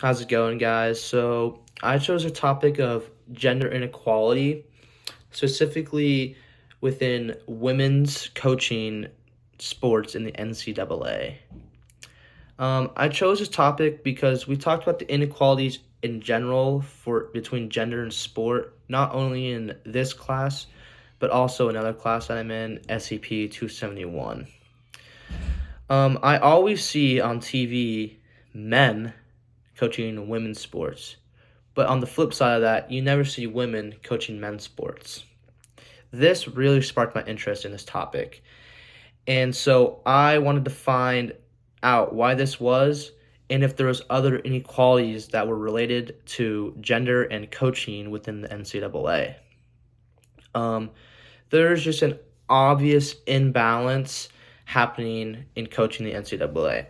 How's it going, guys? So, I chose a topic of gender inequality, specifically within women's coaching sports in the NCAA. I chose this topic because we talked about the inequalities in general for between gender and sport, not only in this class, but also another class that I'm in, SCP 271. I always see on TV men coaching women's sports. But on the flip side of that, you never see women coaching men's sports. This really sparked my interest in this topic. And so I wanted to find out why this was and if there was other inequalities that were related to gender and coaching within the NCAA. Um, there's just an obvious imbalance happening in coaching the NCAA.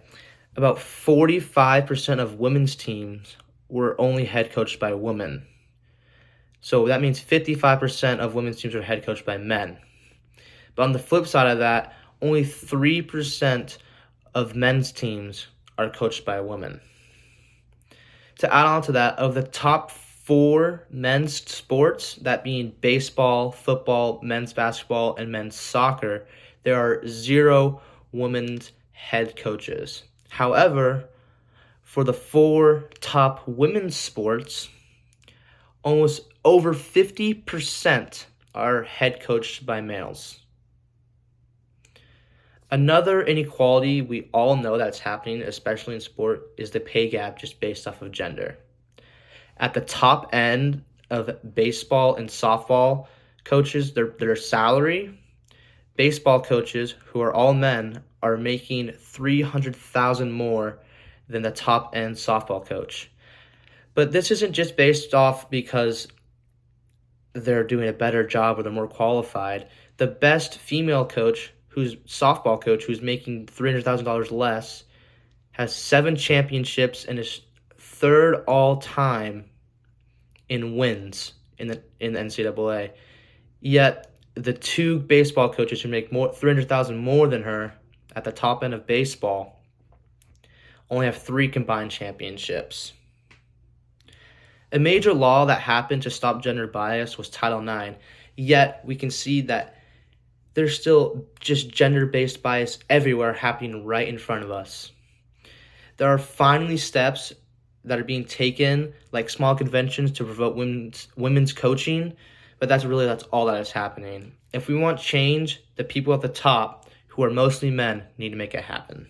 About 45% of women's teams were only head coached by women. So that means 55% of women's teams are head coached by men. But on the flip side of that, only 3% of men's teams are coached by women. To add on to that, of the top four men's sports, that being baseball, football, men's basketball, and men's soccer, there are 0 women's head coaches. However, for the 4 top women's sports, almost over 50% are head coached by males. Another inequality we all know that's happening, especially in sport, is the pay gap just based off of gender. At the top end of baseball and softball coaches, their salary, baseball coaches who are all men are making $300,000 more than the top end softball coach. But this isn't just based off because they're doing a better job or they're more qualified. The best female coach, who's softball coach, who's making $300,000 less, has 7 championships and is third all time in wins in the NCAA. Yet the 2 baseball coaches who make more $300,000 more than her at the top end of baseball only have 3 combined championships. A major law that happened to stop gender bias was Title IX, yet we can see that there's still just gender-based bias everywhere happening right in front of us. There are finally steps that are being taken, like small conventions to promote women's coaching, but that's all that is happening. If we want change, the people at the top, who are mostly men, need to make it happen.